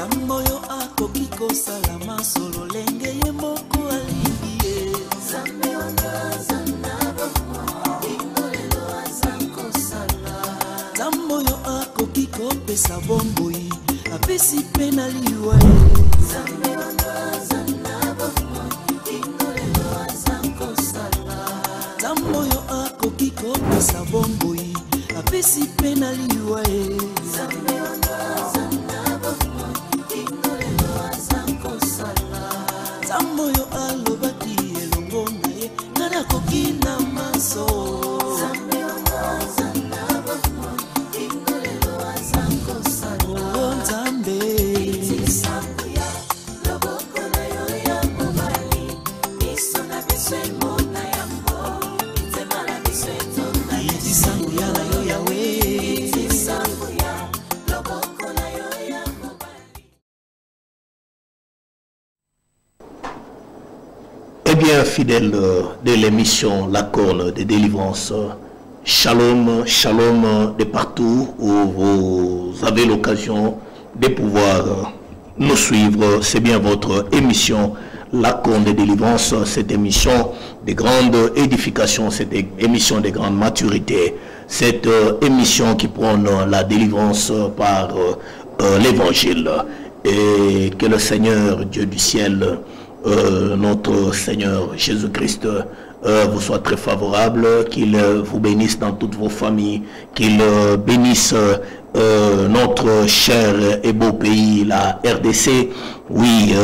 Zamboyo akokiko salama solo lenge ye moko alimbie. Zamboyo akokiko pesa bomboi apesi pena liwa. Zamboyo akokiko pesa bomboi apesi pena liwa. Zamboyo alobaki elongo naye nana kokina maso. Eh bien, fidèles de l'émission La Corne de délivrance, shalom, shalom de partout où vous avez l'occasion de pouvoir nous suivre. C'est bien votre émission La Corne de délivrance, cette émission de grande édification, cette émission de grande maturité, cette émission qui prône la délivrance par l'évangile. Et que le Seigneur, Dieu du ciel, notre Seigneur Jésus-Christ vous soit très favorable, qu'il vous bénisse dans toutes vos familles, qu'il bénisse notre cher et beau pays, la RDC. Oui,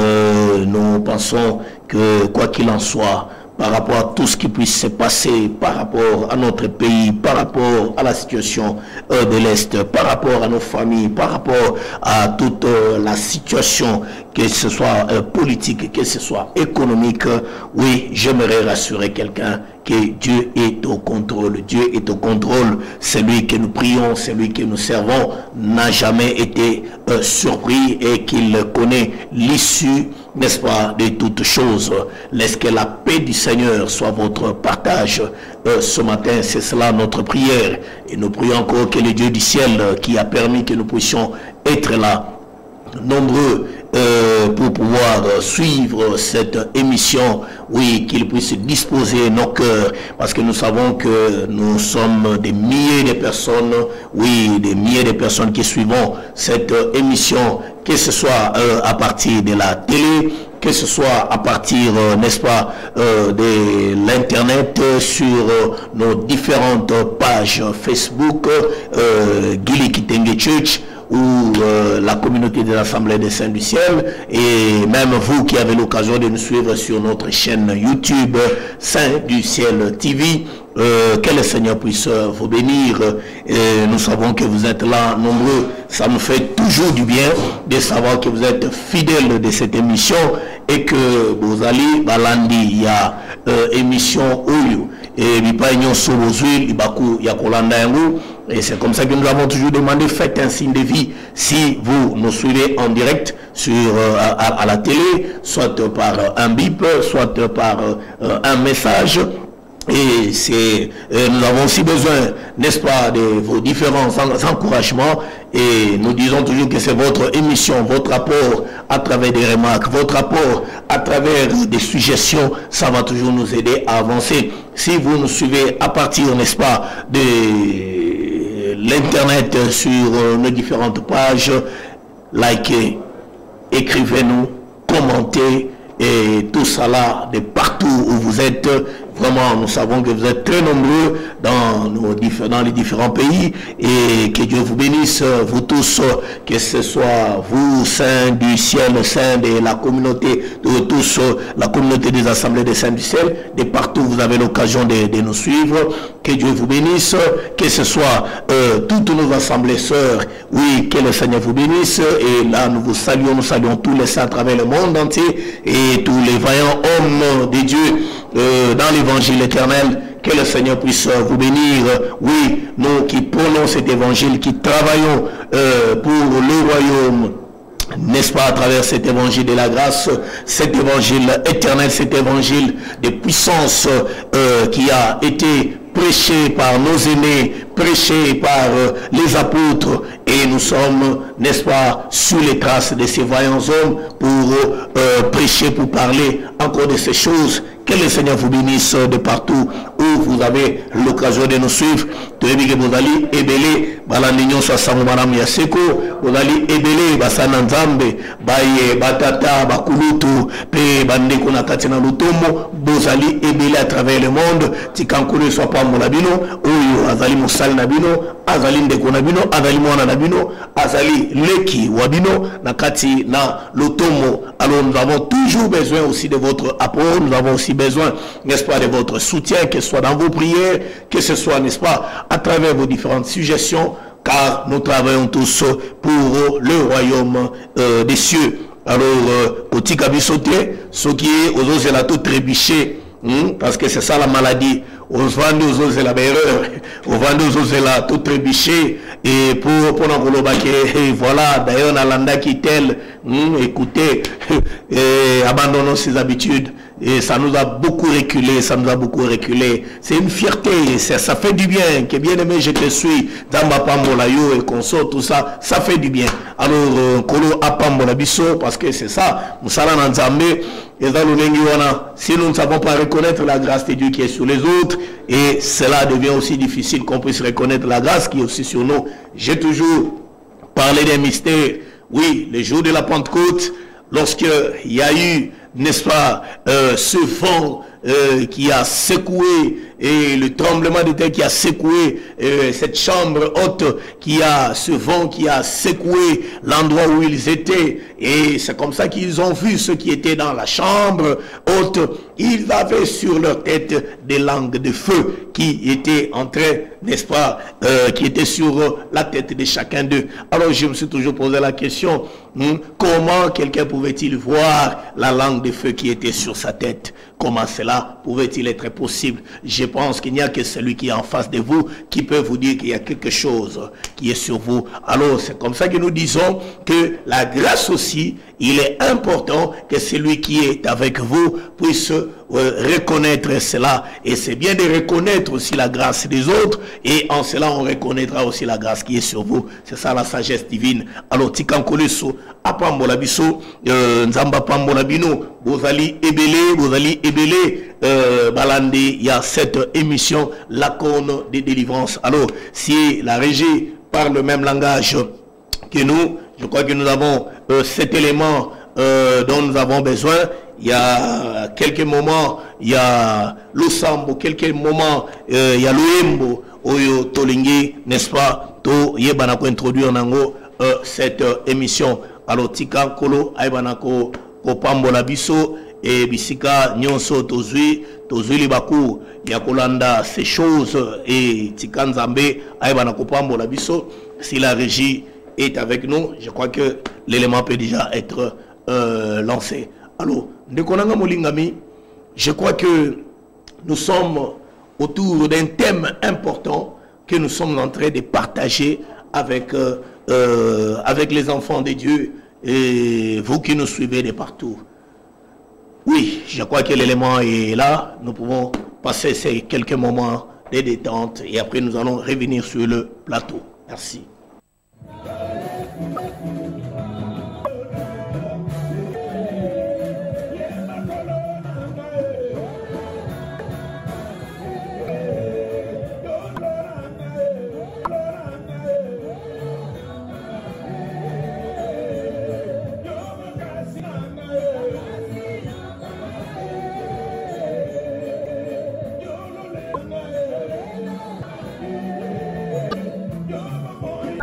nous pensons que quoi qu'il en soit, par rapport à tout ce qui puisse se passer, par rapport à notre pays, par rapport à la situation de l'Est, par rapport à nos familles, par rapport à toute la situation, que ce soit politique, que ce soit économique, oui, j'aimerais rassurer quelqu'un que Dieu est au contrôle. Dieu est au contrôle. Celui que nous prions, celui que nous servons n'a jamais été surpris et qu'il connaît l'issue, n'est-ce pas, de toutes choses. Laisse que la paix du Seigneur soit votre partage ce matin. C'est cela notre prière. Et nous prions encore que le Dieu du ciel qui a permis que nous puissions être là, nombreux, pour pouvoir suivre cette émission, oui, qu'il puisse disposer nos cœurs, parce que nous savons que nous sommes des milliers de personnes, oui, des milliers de personnes qui suivons cette émission, que ce soit à partir de la télé, que ce soit à partir, n'est-ce pas, de l'internet, sur nos différentes pages Facebook, Gili Kitenge Church, ou la communauté de l'Assemblée des Saints du Ciel, et même vous qui avez l'occasion de nous suivre sur notre chaîne YouTube Saints du Ciel TV, que le Seigneur puisse vous bénir. Nous savons que vous êtes là nombreux, ça nous fait toujours du bien de savoir que vous êtes fidèles de cette émission et que vous allez balandi, il y a émission Oyo et et c'est comme ça que nous avons toujours demandé, faites un signe de vie si vous nous suivez en direct sur à la télé, soit par un bip, soit par un message. Et nous avons aussi besoin, n'est-ce pas, de vos différents encouragements. Et nous disons toujours que c'est votre émission, votre apport à travers des remarques, votre apport à travers des suggestions, ça va toujours nous aider à avancer. Si vous nous suivez à partir, n'est-ce pas, de l'internet sur nos différentes pages, likez, écrivez-nous, commentez, et tout ça là, de partout où vous êtes. Vraiment, nous savons que vous êtes très nombreux dans les différents pays, et que Dieu vous bénisse, vous tous, que ce soit vous, saints du ciel, saints de la communauté, de tous, la communauté des assemblées des saints du ciel, de partout vous avez l'occasion de nous suivre. Que Dieu vous bénisse, que ce soit toutes nos assemblées sœurs, oui, que le Seigneur vous bénisse. Et là, nous saluons tous les saints à travers le monde entier, et tous les vaillants hommes de Dieu dans l'évangile éternel. Que le Seigneur puisse vous bénir. Oui, nous qui prônons cet évangile, qui travaillons pour le royaume, n'est-ce pas, à travers cet évangile de la grâce, cet évangile éternel, cet évangile de puissance qui a été prêché par nos aînés, prêché par les apôtres, et nous sommes, n'est-ce pas, sur les traces de ces vaillants hommes pour prêcher, pour parler encore de ces choses. Que le Seigneur vous bénisse de partout où vous avez l'occasion de nous suivre. Vous allez ébélé, balandinyo sa sangumanam yaseko, vous allez ébélé, basana nzambe, baye, batata, bakulutu, pe bande konakati na lutomo, vous allez ébélé à travers le monde, tikankule soit pas mon abino, oyo, azali moussal nabino, azali ndeko nabino, azali mwana nabino, azali leki wabino, nakati na lutomo. Alors nous avons toujours besoin aussi de votre apport, nous avons aussi besoin, n'est-ce pas, de votre soutien, que ce soit dans vos prières, que ce soit, n'est-ce pas, à travers vos différentes suggestions, car nous travaillons tous pour le royaume des cieux. Alors, au Tikabisote, ce qui est aux os et la tout trébuché, parce que c'est ça la maladie. Aux vendus aux os et la erreur, aux vendus aux os et la tout trébuché, et pour et voilà, d'ailleurs, Nalanda qui tel, écoutez, abandonnons ses habitudes. Et ça nous a beaucoup reculé, ça nous a beaucoup reculé. C'est une fierté, ça fait du bien. Que bien aimé, je te suis. Damba Pambolayo et consort, tout ça, ça fait du bien. Alors, Kolo Apambola Bisso, parce que c'est ça. Moussala Nanzambe, et dans l'Unengiwana, si nous ne savons pas reconnaître la grâce de Dieu qui est sur les autres, et cela devient aussi difficile qu'on puisse reconnaître la grâce qui est aussi sur nous. J'ai toujours parlé des mystères. Oui, le jour de la Pentecôte, lorsqu'il y a eu, n'est-ce pas, ce vent qui a secoué, et le tremblement de terre qui a secoué cette chambre haute, qui a ce vent qui a secoué l'endroit où ils étaient, et c'est comme ça qu'ils ont vu ceux qui étaient dans la chambre haute. Ils avaient sur leur tête des langues de feu qui étaient en train, n'est-ce pas, qui étaient sur la tête de chacun d'eux. Alors je me suis toujours posé la question, comment quelqu'un pouvait-il voir la langue de feu qui était sur sa tête? Comment cela pouvait-il être possible? Je pense qu'il n'y a que celui qui est en face de vous qui peut vous dire qu'il y a quelque chose qui est sur vous. Alors c'est comme ça que nous disons que la grâce aussi, il est important que celui qui est avec vous puisse reconnaître cela. Et c'est bien de reconnaître aussi la grâce des autres. Et en cela, on reconnaîtra aussi la grâce qui est sur vous. C'est ça la sagesse divine. Alors, Tikankoleso, Apambola Biso, Nzamba Pambola Bino, Bozali Ebele, Balande, il y a cette émission, la corne des délivrances. Alors, si la régie parle le même langage que nous, je crois que nous avons cet élément dont nous avons besoin. Il y a quelques moments, il y a l'Osambo, quelques moments, il y a l'Oembo, Oyo Tolingi, n'est-ce pas, To Yebanako introduire nango cette émission. Alors, Tika Kolo, Aibanako, Kopambola Biso, et Bisika, Nyonso, Tozui Libaku, Yakolanda, ces choses, et Tika Nzambe, Aibanako Pambola Biso, si la régie est avec nous, je crois que l'élément peut déjà être lancé. Alors, Ndekonanga Molingami, je crois que nous sommes autour d'un thème important que nous sommes en train de partager avec, avec les enfants de Dieu et vous qui nous suivez de partout. Oui, je crois que l'élément est là. Nous pouvons passer ces quelques moments de détente et après nous allons revenir sur le plateau. Merci. Boy.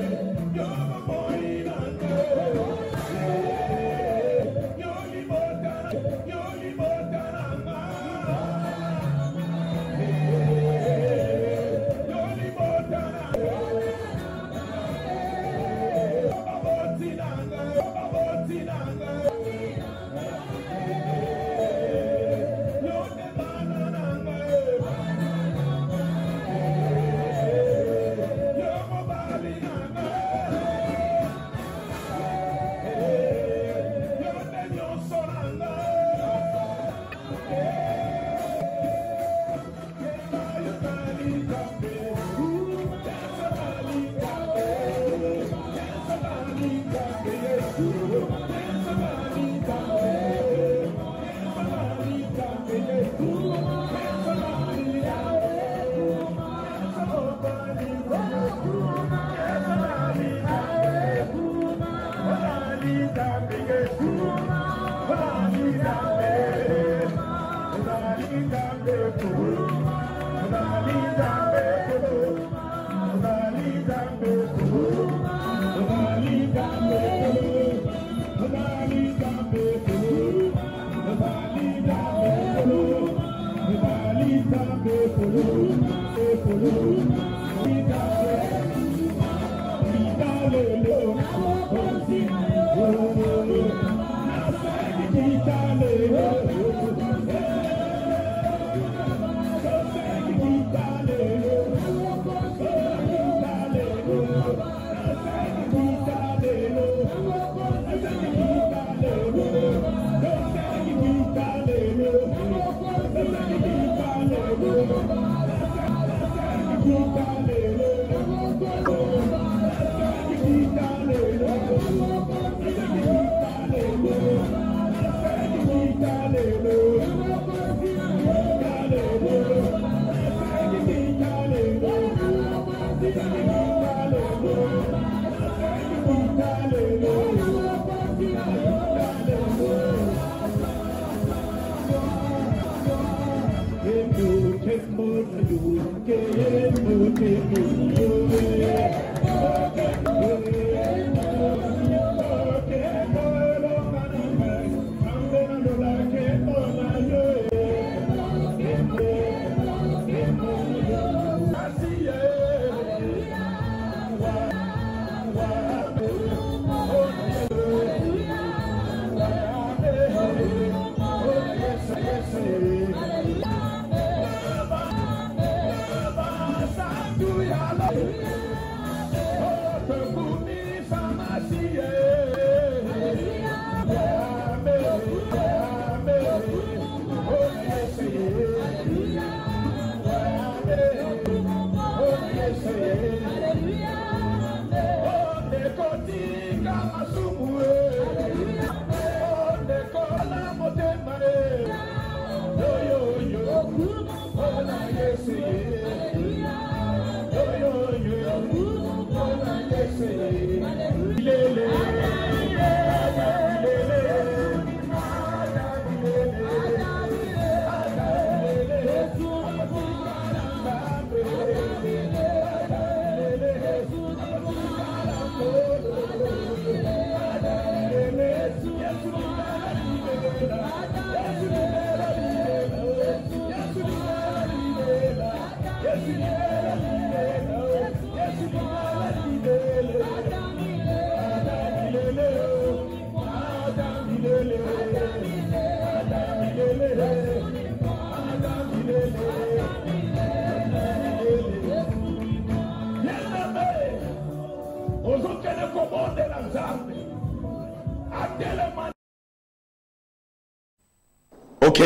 Ok,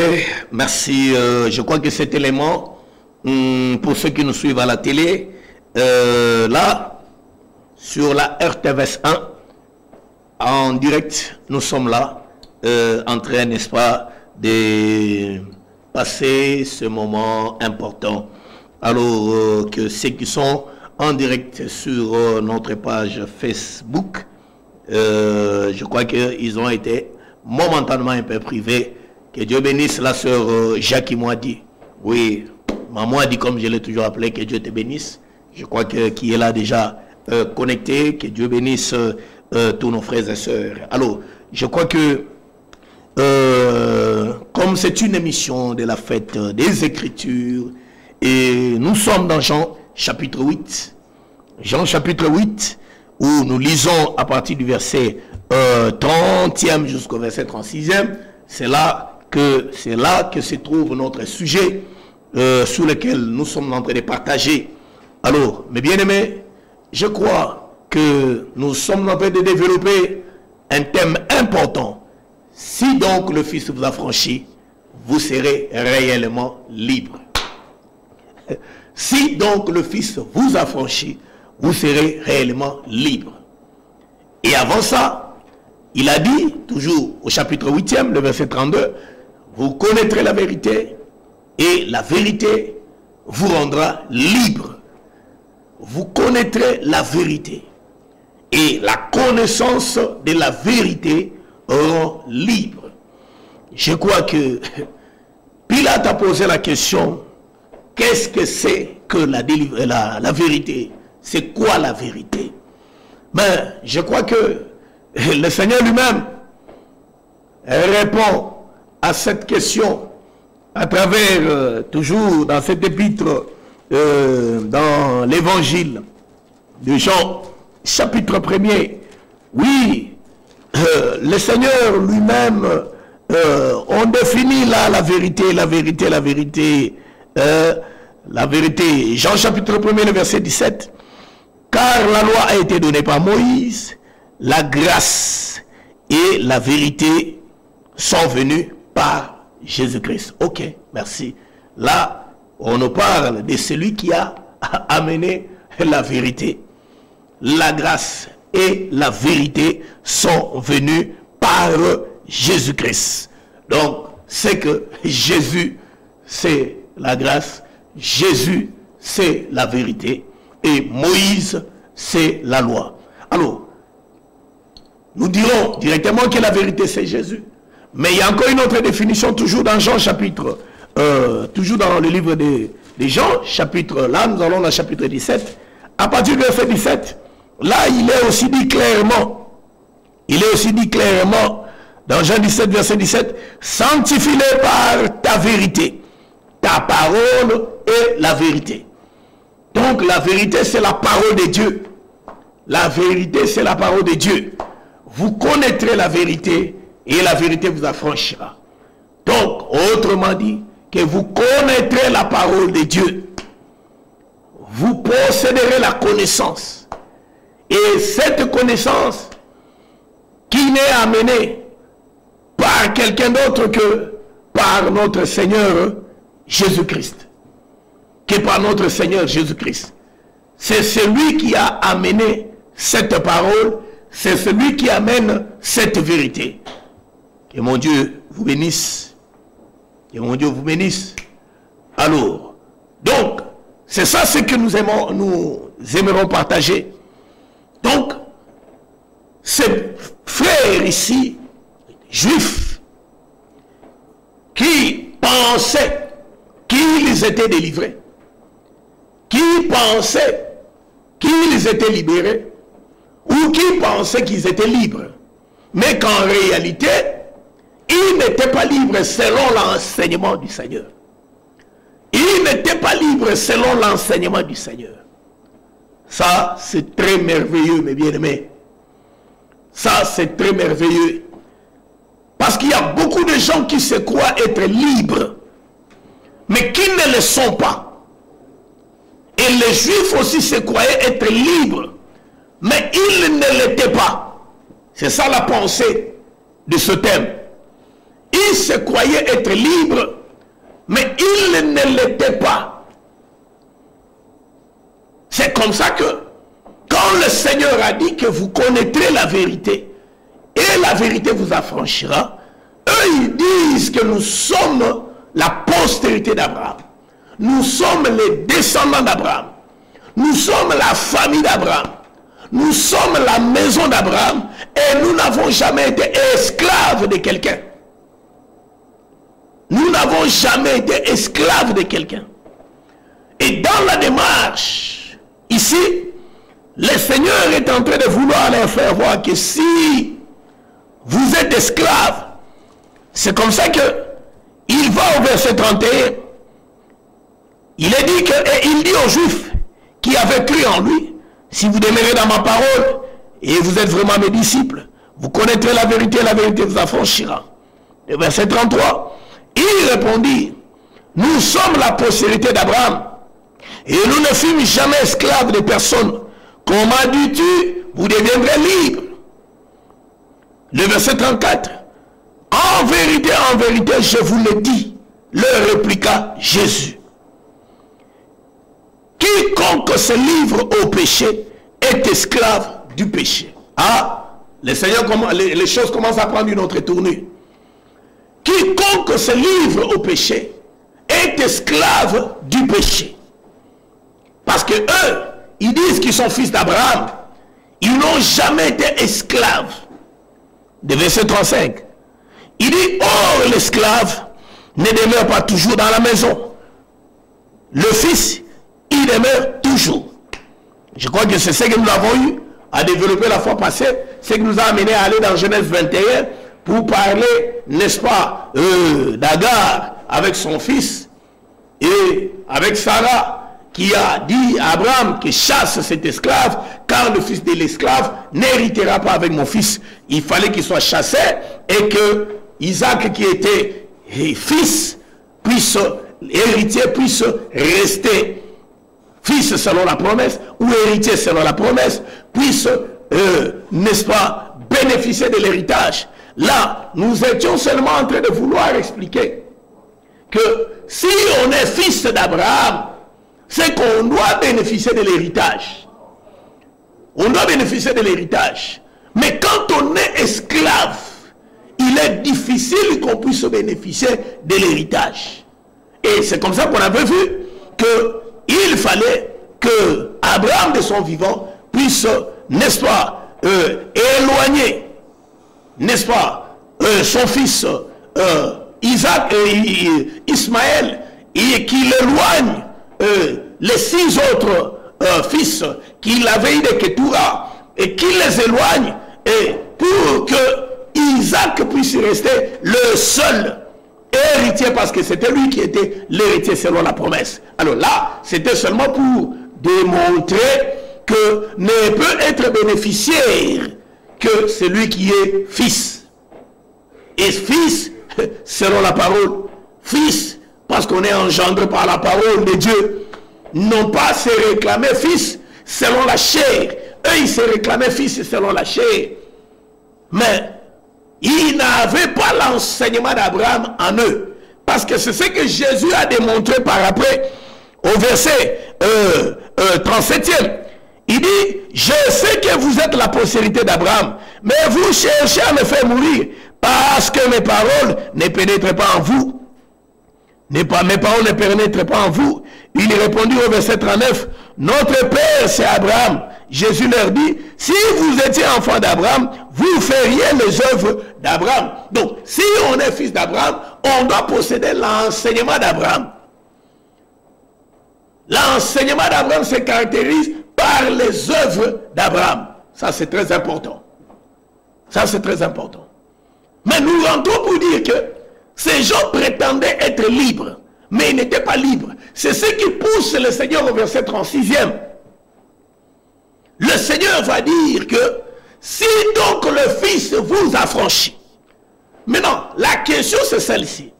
merci. Je crois que cet élément, pour ceux qui nous suivent à la télé, là, sur la RTVS 1, en direct, nous sommes là, en train, n'est-ce pas, de passer ce moment important. Alors que ceux qui sont en direct sur notre page Facebook, je crois qu'ils ont été momentanément un peu privés. Que Dieu bénisse la sœur Jackie Moadi. Oui, maman a dit, comme je l'ai toujours appelé, que Dieu te bénisse. Je crois qu'il est là déjà connecté. Que Dieu bénisse tous nos frères et sœurs. Alors, je crois que comme c'est une émission de la fête des Écritures, et nous sommes dans Jean chapitre 8. Jean chapitre 8, où nous lisons à partir du verset 30e jusqu'au verset 36e. C'est là que se trouve notre sujet sur lequel nous sommes en train de partager. Alors, mes bien-aimés, je crois que nous sommes en train de développer un thème important. Si donc le Fils vous affranchit, vous serez réellement libre. Si donc le Fils vous affranchit, vous serez réellement libre. Et avant ça, il a dit, toujours au chapitre 8e, le verset 32, vous connaîtrez la vérité et la vérité vous rendra libre. Vous connaîtrez la vérité et la connaissance de la vérité rend libre. Je crois que Pilate a posé la question, qu'est-ce que c'est que la vérité? C'est quoi la vérité? Mais je crois que le Seigneur lui-même répond à cette question à travers, toujours dans cet épître, dans l'évangile de Jean, chapitre 1er. Oui, le Seigneur lui-même, on définit là la vérité, la vérité, la vérité. La vérité, Jean chapitre 1er, le verset 17. Car la loi a été donnée par Moïse, la grâce et la vérité sont venues par Jésus-Christ. Ok, merci. Là, on nous parle de celui qui a amené la vérité. La grâce et la vérité sont venues par Jésus-Christ. Donc, c'est que Jésus, c'est la grâce. Jésus, c'est la vérité. Et Moïse, c'est la loi. Alors, nous dirons directement que la vérité, c'est Jésus. Mais il y a encore une autre définition, toujours dans Jean chapitre, toujours dans le livre de Jean, chapitre, là, nous allons dans le chapitre 17. À partir du verset 17, là, il est aussi dit clairement, dans Jean 17, verset 17, sanctifie-les par ta vérité. Ta parole est la vérité. Donc la vérité, c'est la parole de Dieu. La vérité, c'est la parole de Dieu. Vous connaîtrez la vérité et la vérité vous affranchira. Donc, autrement dit, que vous connaîtrez la parole de Dieu. Vous posséderez la connaissance. Et cette connaissance qui n'est amenée par quelqu'un d'autre que par notre Seigneur Jésus-Christ. Que par notre Seigneur Jésus-Christ. C'est celui qui a amené cette parole, c'est celui qui amène cette vérité. Que mon Dieu vous bénisse. Que mon Dieu vous bénisse. Alors, donc, c'est ça ce que nous aimerons partager. Donc, ces frères ici, juifs, qui pensaient qu'ils étaient délivrés, qui pensaient qu'ils étaient libérés, ou qui pensaient qu'ils étaient libres, mais qu'en réalité, ils n'étaient pas libres selon l'enseignement du Seigneur. Ils n'étaient pas libres selon l'enseignement du Seigneur. Ça, c'est très merveilleux, mes bien-aimés. Ça, c'est très merveilleux. Parce qu'il y a beaucoup de gens qui se croient être libres, mais qui ne le sont pas. Et les Juifs aussi se croyaient être libres, mais ils ne l'étaient pas. C'est ça la pensée de ce thème. Ils se croyaient être libres, mais ils ne l'étaient pas. C'est comme ça que, quand le Seigneur a dit que vous connaîtrez la vérité, et la vérité vous affranchira, eux ils disent que nous sommes la postérité d'Abraham. Nous sommes les descendants d'Abraham. Nous sommes la famille d'Abraham. Nous sommes la maison d'Abraham. Et nous n'avons jamais été esclaves de quelqu'un. Nous n'avons jamais été esclaves de quelqu'un. Et dans la démarche, ici, le Seigneur est en train de vouloir leur faire voir que si vous êtes esclaves, c'est comme ça que il va au verset 31. Il est dit que, et il dit aux Juifs qui avaient cru en lui, si vous demeurez dans ma parole et vous êtes vraiment mes disciples, vous connaîtrez la vérité vous affranchira. Le verset 33, il répondit, nous sommes la postérité d'Abraham et nous ne fûmes jamais esclaves de personne. Comment dis-tu, vous deviendrez libres? Le verset 34, en vérité, je vous le dis, leur répliqua Jésus. Quiconque se livre au péché est esclave du péché. Ah, les choses commencent à prendre une autre tournure. Quiconque se livre au péché est esclave du péché. Parce que eux, ils disent qu'ils sont fils d'Abraham. Ils n'ont jamais été esclaves. De verset 35. Il dit, or l'esclave ne demeure pas toujours dans la maison. Le fils, il demeure toujours. Je crois que c'est ce que nous avons eu à développer la fois passée. Ce qui nous a amené à aller dans Genèse 21 pour parler, n'est-ce pas, d'Agar avec son fils et avec Sarah qui a dit à Abraham que chasse cet esclave, car le fils de l'esclave n'héritera pas avec mon fils. Il fallait qu'il soit chassé et que Isaac, qui était fils, héritier puisse rester fils selon la promesse, ou héritier selon la promesse, puisse, n'est-ce pas, bénéficier de l'héritage. Là, nous étions seulement en train de vouloir expliquer que si on est fils d'Abraham, c'est qu'on doit bénéficier de l'héritage. On doit bénéficier de l'héritage. Mais quand on est esclave, il est difficile qu'on puisse bénéficier de l'héritage. Et c'est comme ça qu'on avait vu qu'il fallait que Abraham de son vivant puisse, n'est-ce pas, éloigner, n'est-ce pas, son fils Isaac et Ismaël, et qu'il éloigne les 6 autres fils qu'il avait eu de Ketura, et qu'il les éloigne, et pour que Isaac puisse rester le seul héritier, parce que c'était lui qui était l'héritier selon la promesse. Alors là, c'était seulement pour démontrer que ne peut être bénéficiaire que celui qui est fils. Et fils, selon la parole, fils, parce qu'on est engendré par la parole de Dieu, non pas se réclamer fils selon la chair. Eux, ils se réclamaient fils selon la chair. Mais ils n'avaient pas l'enseignement d'Abraham en eux. Parce que c'est ce que Jésus a démontré par après au verset 37e. Il dit, je sais que vous êtes la postérité d'Abraham, mais vous cherchez à me faire mourir parce que mes paroles ne pénètrent pas en vous. Mes paroles ne pénètrent pas en vous. Il répondit au verset 39, notre père c'est Abraham. Jésus leur dit, si vous étiez enfant d'Abraham, vous feriez les œuvres d'Abraham. Donc, si on est fils d'Abraham, on doit posséder l'enseignement d'Abraham. L'enseignement d'Abraham se caractérise par les œuvres d'Abraham. Ça, c'est très important. Ça, c'est très important. Mais nous rentrons pour dire que ces gens prétendaient être libres, mais ils n'étaient pas libres. C'est ce qui pousse le Seigneur au verset 36e. Le Seigneur va dire que si donc le Fils vous affranchit. Maintenant, la question c'est celle-ci.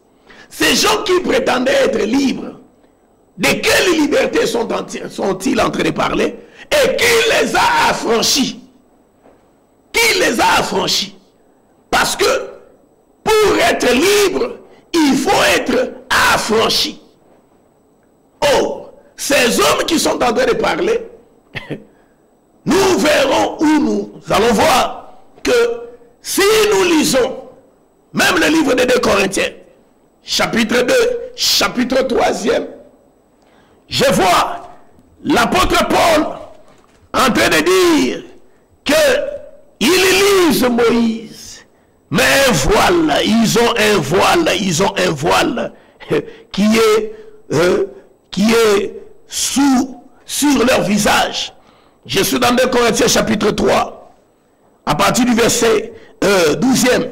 Ces gens qui prétendaient être libres, de quelle liberté sont-ils en train de parler? Et qui les a affranchis? Qui les a affranchis? Parce que pour être libre, il faut être affranchi. Or, ces hommes qui sont en train de parler, nous verrons où nous allons voir que si nous lisons même le livre des 2 Corinthiens, chapitre 2, chapitre 3e, je vois l'apôtre Paul en train de dire qu'ils lisent Moïse, mais un voile, ils ont un voile qui est sur leur visage. Je suis dans 2 Corinthiens chapitre 3, à partir du verset 12e.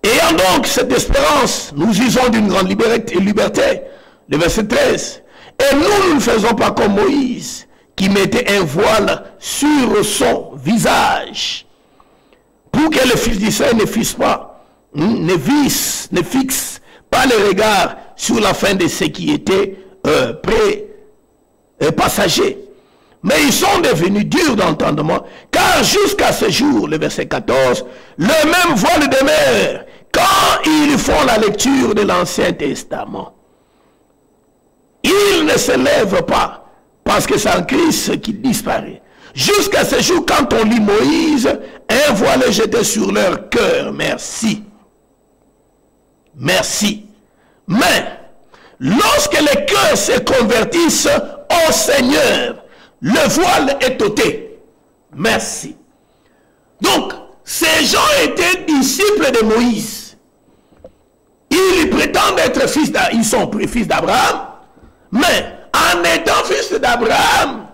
Ayant donc cette espérance, nous usons d'une grande liberté. Le verset 13. Et nous ne faisons pas comme Moïse, qui mettait un voile sur son visage, pour que le fils d'Israël ne fixe pas, ne fixe pas le regard sur la fin de ce qui était passager. Mais ils sont devenus durs d'entendement, car jusqu'à ce jour, le verset 14, le même voile demeure quand ils font la lecture de l'Ancien Testament. Ils ne se lèvent pas, parce que c'est en Christ qui disparaît. Jusqu'à ce jour, quand on lit Moïse, un voile est jeté sur leur cœur. Merci. Merci. Mais, lorsque les cœurs se convertissent au Seigneur, le voile est ôté. Merci. Donc, ces gens étaient disciples de Moïse. Ils prétendent être fils d'Abraham. Ils sont fils d'Abraham. Mais, en étant fils d'Abraham,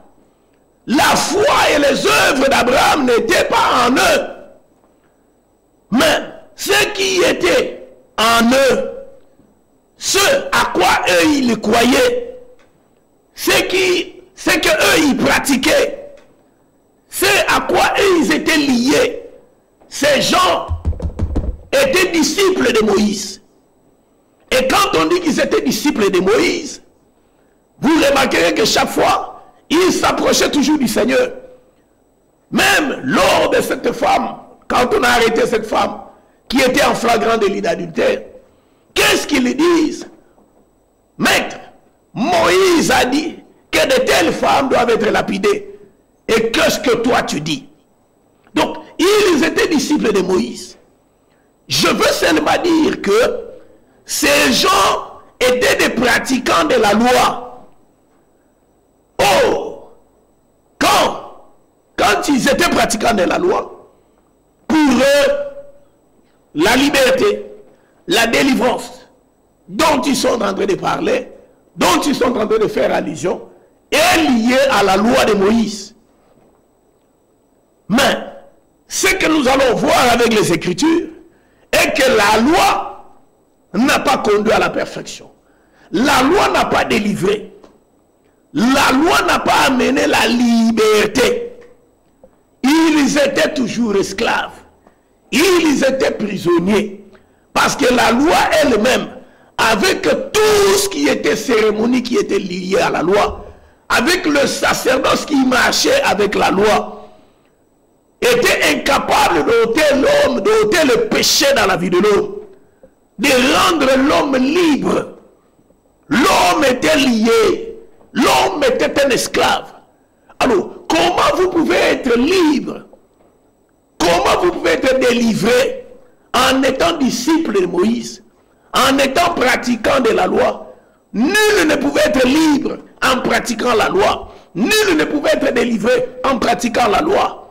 la foi et les œuvres d'Abraham n'étaient pas en eux. Mais, ce qui était en eux, ce à quoi eux ils croyaient, ce que eux ils pratiquaient, ce à quoi eux ils étaient liés, ces gens étaient disciples de Moïse. Et quand on dit qu'ils étaient disciples de Moïse, vous remarquerez que chaque fois, ils s'approchaient toujours du Seigneur. Même lors de cette femme, quand on a arrêté cette femme qui était en flagrant délit d'adultère, qu'est-ce qu'ils disent? Maître, Moïse a dit que de telles femmes doivent être lapidées. Et qu'est-ce que toi tu dis? Donc, ils étaient disciples de Moïse. Je veux seulement dire que ces gens étaient des pratiquants de la loi. Oh, quand ils étaient pratiquants de la loi, pour eux, la liberté, la délivrance dont ils sont en train de parler, dont ils sont en train de faire allusion, est liée à la loi de Moïse. Mais, ce que nous allons voir avec les Écritures est que la loi n'a pas conduit à la perfection. La loi n'a pas délivré. La loi n'a pas amené la liberté. Ils étaient toujours esclaves. Ils étaient prisonniers. Parce que la loi elle-même, avec tout ce qui était cérémonie, qui était lié à la loi, avec le sacerdoce qui marchait avec la loi, était incapable d'ôter l'homme, d'ôter le péché dans la vie de l'homme, de rendre l'homme libre. L'homme était lié, l'homme était un esclave. Alors, comment vous pouvez être libre? Comment vous pouvez être délivré en étant disciple de Moïse, en étant pratiquant de la loi? Nul ne pouvait être libre en pratiquant la loi. Nul ne pouvait être délivré en pratiquant la loi.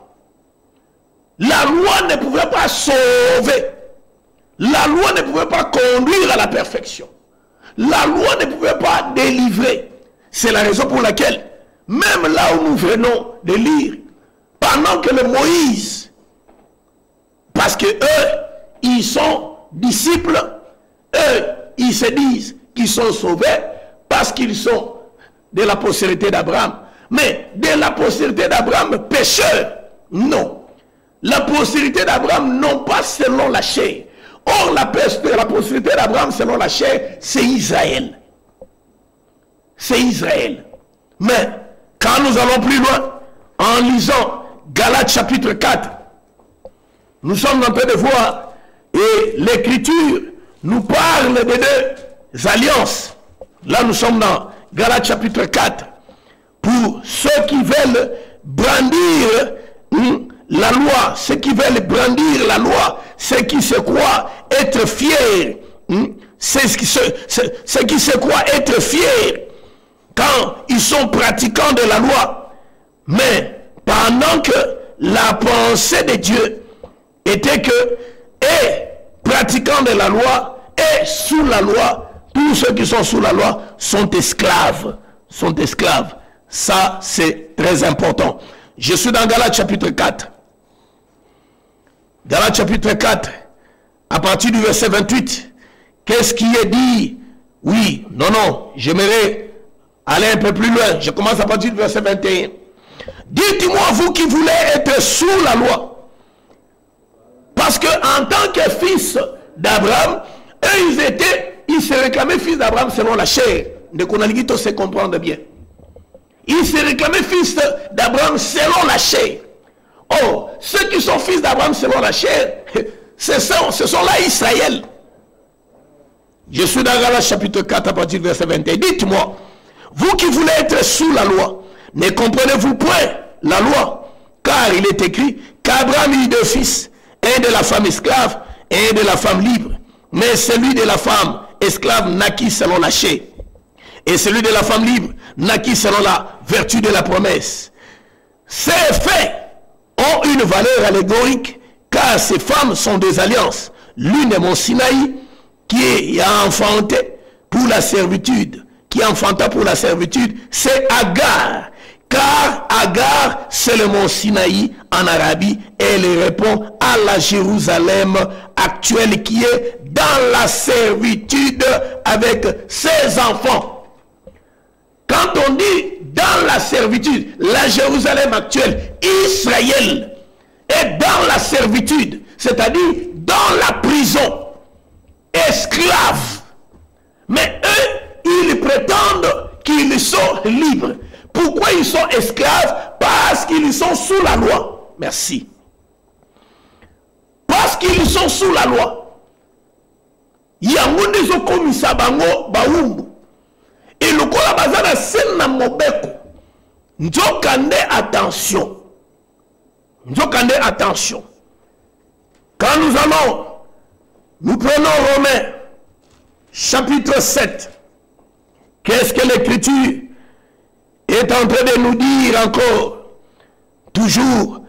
La loi ne pouvait pas sauver. La loi ne pouvait pas conduire à la perfection. La loi ne pouvait pas délivrer. C'est la raison pour laquelle, même là où nous venons de lire, pendant que le Moïse, parce que eux, ils sont disciples, eux, ils se disent qu'ils sont sauvés parce qu'ils sont de la postérité d'Abraham. Mais de la postérité d'Abraham, pécheur, non. La postérité d'Abraham, non pas selon la chair. Or, la postérité d'Abraham, selon la chair, c'est Israël. C'est Israël. Mais, quand nous allons plus loin, en lisant Galates chapitre 4, nous sommes en train de voir, et l'Écriture nous parle de deux alliances. Là, nous sommes dans Galates chapitre 4. Pour ceux qui veulent brandir la loi, ceux qui veulent brandir la loi, ceux qui se croient être fiers, ceux qui se croient être fiers quand ils sont pratiquants de la loi. Mais pendant que la pensée de Dieu était que, et pratiquants de la loi, et sous la loi, tous ceux qui sont sous la loi sont esclaves. Sont esclaves. Ça, c'est très important. Je suis dans Galates chapitre 4. Galates chapitre 4, à partir du verset 28. Qu'est-ce qui est dit? Oui, non, j'aimerais aller un peu plus loin. Je commence à partir du verset 21. Dites-moi, vous qui voulez être sous la loi. Parce que en tant que fils d'Abraham, eux, ils se réclamaient fils d'Abraham selon la chair. De Konaliguito se comprendre bien. Ils se réclamaient fils d'Abraham selon la chair. Oh, ceux qui sont fils d'Abraham selon la chair, ce sont là Israël. Je suis dans Galates chapitre 4 à partir du verset 21. Dites-moi, vous qui voulez être sous la loi, ne comprenez-vous point la loi. Car il est écrit qu'Abraham eut 2 fils, un de la femme esclave et un de la femme libre. Mais celui de la femme esclave naquit selon la chair. Et celui de la femme libre naquit selon la vertu de la promesse. Ces faits ont une valeur allégorique, car ces femmes sont 2 alliances. L'une est Mont Sinaï, qui a enfanté pour la servitude, qui enfanta pour la servitude, c'est Agar. Car Agar, c'est le Mont Sinaï en Arabie, et elle répond à la Jérusalem actuelle qui est dans la servitude avec ses enfants. Quand on dit dans la servitude, la Jérusalem actuelle, Israël est dans la servitude, c'est-à-dire dans la prison, esclaves. Mais eux, ils prétendent qu'ils sont libres. Pourquoi ils sont esclaves? Parce qu'ils sont sous la loi. Merci. Parce qu'ils sont sous la loi. Il y a un des okomisa bango baumbu. Et le kola bazana sena mobeko. Njokande attention. Njokande attention. Quand nous prenons Romains, chapitre 7. Qu'est-ce que l'Écriture est en train de nous dire encore, toujours,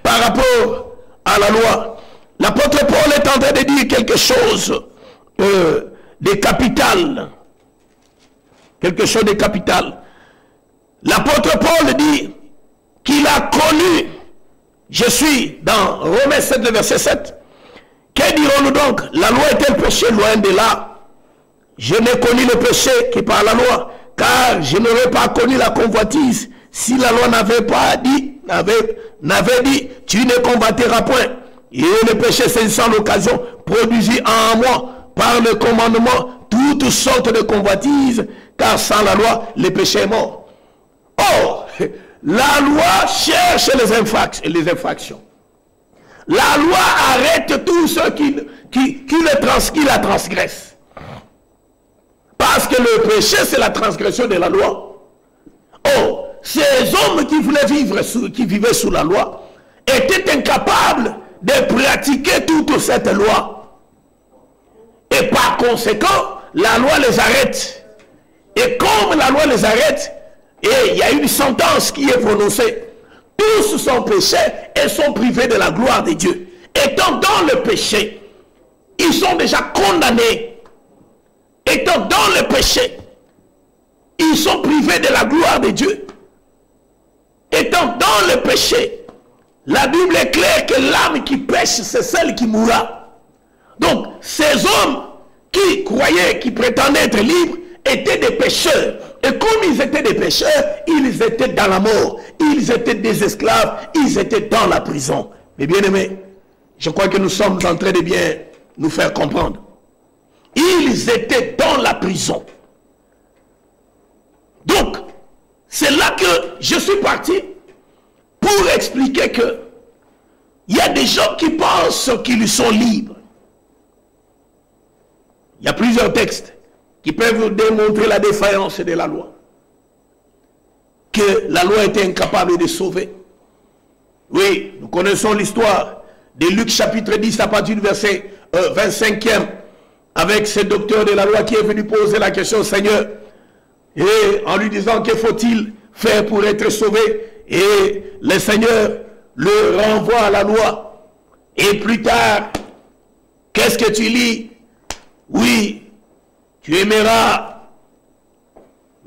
par rapport à la loi? L'apôtre Paul est en train de dire quelque chose de capital. Quelque chose de capital. L'apôtre Paul dit qu'il a connu, je suis dans Romains 7, le verset 7, que dirons-nous donc? La loi est-elle péché? Loin de là. Je n'ai connu le péché que par la loi, car je n'aurais pas connu la convoitise si la loi n'avait dit, tu ne convoiteras point. Et le péché saisissant l'occasion produisit en moi, par le commandement, toutes sortes de convoitises, car sans la loi, le péché est mort. Or, la loi cherche les infractions. La loi arrête tous ceux qui la transgressent. Parce que le péché, c'est la transgression de la loi. Oh, ces hommes qui vivaient sous la loi étaient incapables de pratiquer toute cette loi. Et par conséquent, la loi les arrête. Et comme la loi les arrête, et il y a une sentence qui est prononcée, tous sont péchés et sont privés de la gloire de Dieu. Étant dans le péché, ils sont déjà condamnés. Étant dans le péché, ils sont privés de la gloire de Dieu. Étant dans le péché, la Bible est claire que l'âme qui pêche, c'est celle qui mourra. Donc, ces hommes qui croyaient, qui prétendaient être libres, étaient des pécheurs. Et comme ils étaient des pécheurs, ils étaient dans la mort. Ils étaient des esclaves. Ils étaient dans la prison. Mais bien aimés, je crois que nous sommes en train de bien nous faire comprendre. Ils étaient dans la prison. Donc, c'est là que je suis parti pour expliquer que il y a des gens qui pensent qu'ils sont libres. Il y a plusieurs textes qui peuvent démontrer la défaillance de la loi. Que la loi était incapable de sauver. Oui, nous connaissons l'histoire de Luc chapitre 10 à partir du verset 25e, avec ce docteur de la loi qui est venu poser la question au Seigneur, et en lui disant que faut-il faire pour être sauvé, et le Seigneur le renvoie à la loi. Et plus tard, qu'est-ce que tu lis? Oui, tu aimeras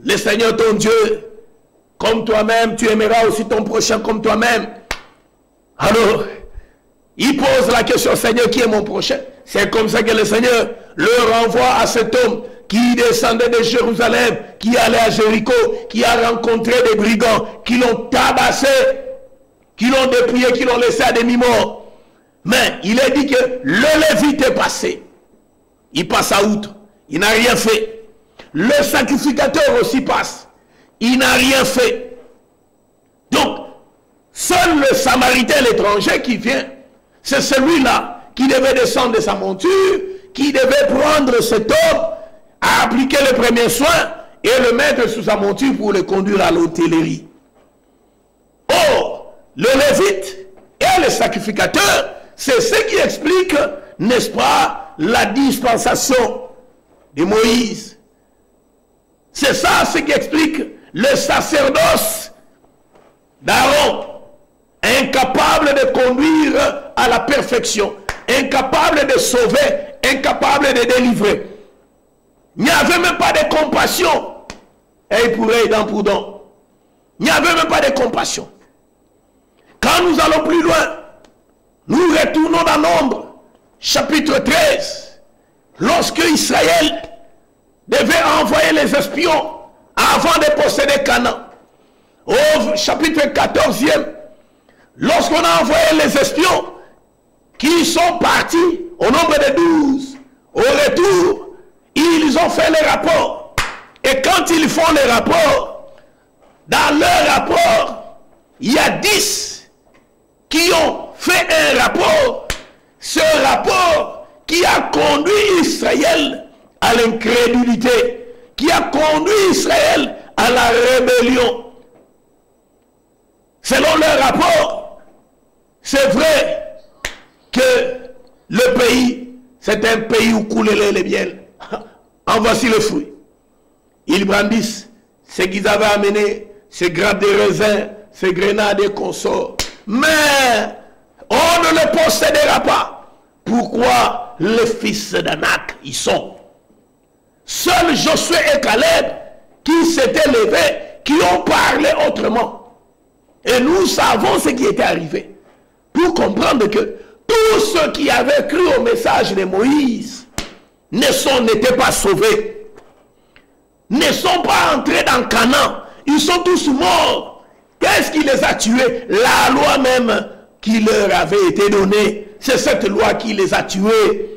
le Seigneur ton Dieu comme toi-même, tu aimeras aussi ton prochain comme toi-même. Alors, il pose la question, Seigneur, qui est mon prochain? C'est comme ça que le Seigneur le renvoie à cet homme qui descendait de Jérusalem, qui allait à Jéricho, qui a rencontré des brigands, qui l'ont tabassé, qui l'ont dépouillé, qui l'ont laissé à demi-mort. Mais il a dit que le Lévite est passé. Il passe à outre. Il n'a rien fait. Le sacrificateur aussi passe. Il n'a rien fait. Donc, seul le Samaritain, l'étranger qui vient, c'est celui-là qui devait descendre de sa monture, qui devait prendre cet homme, à appliquer le premier soin et le mettre sous sa monture pour le conduire à l'hôtellerie. le lévite et le sacrificateur, c'est ce qui explique, n'est-ce pas, la dispensation de Moïse. C'est ça ce qui explique le sacerdoce d'Aaron, incapable de conduire à la perfection, incapable de sauver, incapable de délivrer. Il n'y avait même pas de compassion. Et il pourrait être imprudent. Il n'y avait même pas de compassion. Quand nous allons plus loin, nous retournons dans Nombre, chapitre 13, lorsque Israël devait envoyer les espions avant de posséder Canaan. Au chapitre 14e, lorsqu'on a envoyé les espions qui sont partis au nombre de 12, au retour, ils ont fait les rapports. Et quand ils font les rapports, dans leur rapport, il y a 10 qui ont fait un rapport. Ce rapport qui a conduit Israël à l'incrédulité, qui a conduit Israël à la rébellion. Selon leur rapport, c'est vrai que le pays, c'est un pays où coule les miel. En voici le fruit. Ils brandissent ce qu'ils avaient amené, ces grappes de raisin, ces grenades et consorts. Mais on ne les possédera pas. Pourquoi les fils d'Anak y sont? Seuls Josué et Caleb qui s'étaient levés, qui ont parlé autrement. Et nous savons ce qui était arrivé. Pour comprendre que tous ceux qui avaient cru au message de Moïse n'étaient pas sauvés, ne sont pas entrés dans Canaan. Ils sont tous morts. Qu'est-ce qui les a tués? La loi même qui leur avait été donnée. C'est cette loi qui les a tués.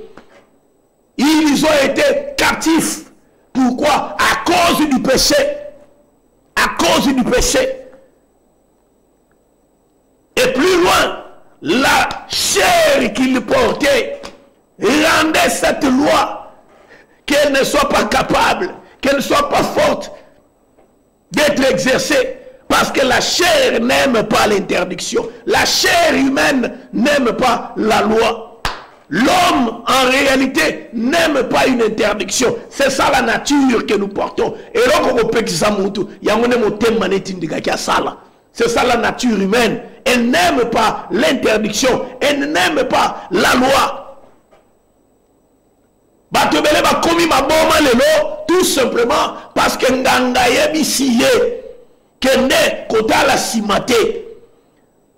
Ils ont été captifs. Pourquoi? À cause du péché. À cause du péché. Et plus loin, la chair qu'ils portaient rendait cette loi qu'elle ne soit pas capable, qu'elle ne soit pas forte d'être exercée. Parce que la chair n'aime pas l'interdiction. La chair humaine n'aime pas la loi. L'homme, en réalité, n'aime pas une interdiction. C'est ça la nature que nous portons. Et c'est ça la nature humaine. Elle n'aime pas l'interdiction. Elle n'aime pas la loi. Tout simplement parce que Ngangaye bisiye kende kota la simate.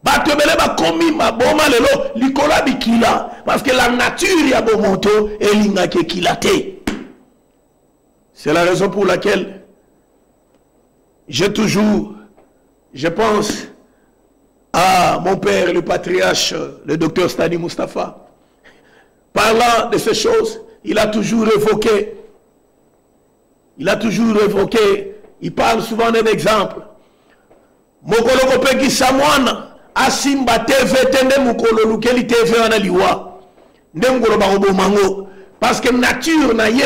Batebele ba komi maboma lelo likola bikila parce que la nature ya bomoto elinga ke kilate. C'est la raison pour laquelle je pense à mon père le patriarche, le docteur Stani Mustafa. Parlant de ces choses, il a toujours évoqué, il parle souvent d'un exemple. Mokolo peki samwana asimba TV tende mukolo lukeli TV wana liwa. Ndengolo ba obo mango parce que nature na ye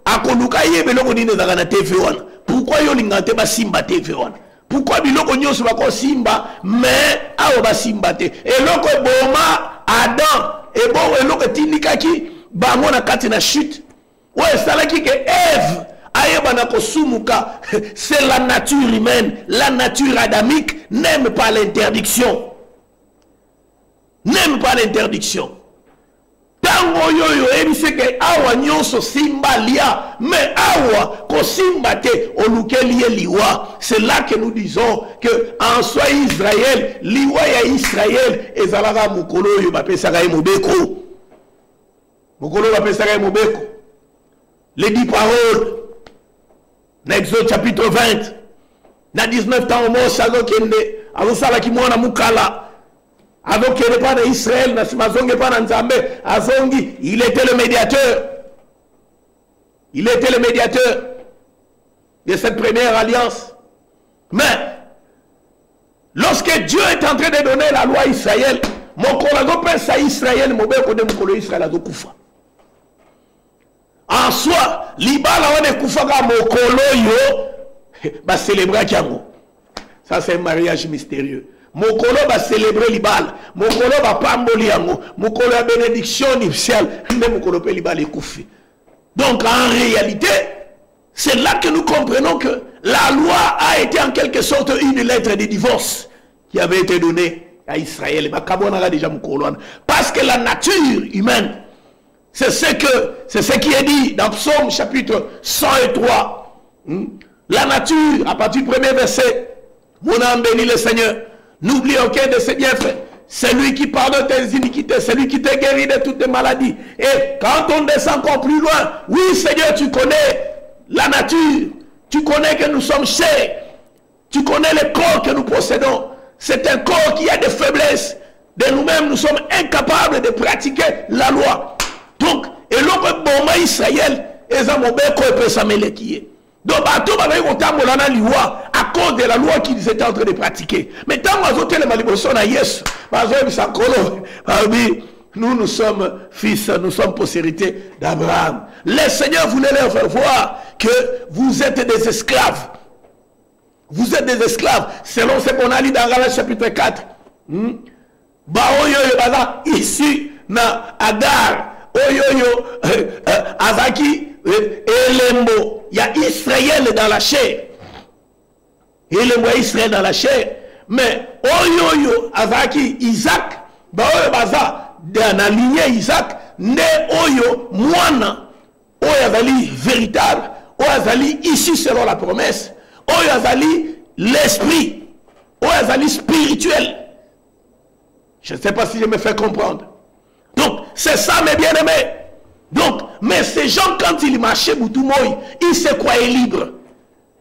akoluka ye beloko nine zaka na TV wana. Pourquoi yo lingate ba simba TV wana? Pourquoi biloko nyoso bako simba mais awo ba simba te. Eloko boma Adam et bon eloko tindikaki bango na kati na chute. Ouais, salaki ke Ève c'est la nature humaine, la nature adamique n'aime pas l'interdiction. N'aime pas l'interdiction. Tango yoyo ebiseke awa nyonso simba lia, mais awa ko simba te olukelie liwa. C'est là que nous disons que en soi Israël, liwa ya Israël ezalaka mukolo yo bapesaka ye mobeko. Mukolo bapesaka ye mobeko. Les 10 paroles Exode chapitre 20, na 19 ans au moins, il était le médiateur. Il était le médiateur de cette première alliance. Mais, lorsque Dieu est en train de donner la loi à Israël, mon collègue pense à Israël, mon bébé connaît Israël à Dokufa. En soi, libala wane kufaka mokolo yo ba célébrer kiango. Ça c'est un mariage mystérieux. mokolo va célébrer libal, mokolo va pamboli yango, mokolo la bénédiction nuptiale, mais mokolo pe libal ekoufi. Donc en réalité, c'est là que nous comprenons que la loi a été en quelque sorte une lettre de divorce qui avait été donnée à Israël. Parce que la nature humaine, c'est ce qui est dit dans Psaume chapitre 103. La nature, à partir du premier verset, mon âme bénit le Seigneur. N'oublie aucun de ses bienfaits. C'est lui qui pardonne tes iniquités. C'est lui qui te guérit de toutes tes maladies. Et quand on descend encore plus loin, oui Seigneur, tu connais la nature. Tu connais que nous sommes chers. Tu connais le corps que nous possédons. C'est un corps qui a des faiblesses. De nous-mêmes, nous sommes incapables de pratiquer la loi. Donc, et l'homme bon Israël, ils ont mon donc, à cause de la loi qu'ils étaient en train de pratiquer. Mais tant que nous sommes fils, nous sommes postérité d'Abraham. Le Seigneur voulait leur faire voir que vous êtes des esclaves. Vous êtes des esclaves. Selon ce qu'on a lu dans Galates chapitre 4. Ici, na Agar, Azaki, Elembo. Il y a Israël dans la chair. Elembo Israël dans la chair. Mais Oyoyo, Azaki, Isaac, Baoyo Baza, dans la lignée Isaac, né Oyo, Moana, Oyazali véritable, Oyazali ici selon la promesse, Oyazali l'esprit, Oyazali spirituel. Je ne sais pas si je me fais comprendre. Donc, c'est ça mes bien-aimés. Donc, mais ces gens, quand ils marchaient Boutumoy, ils se croyaient libres.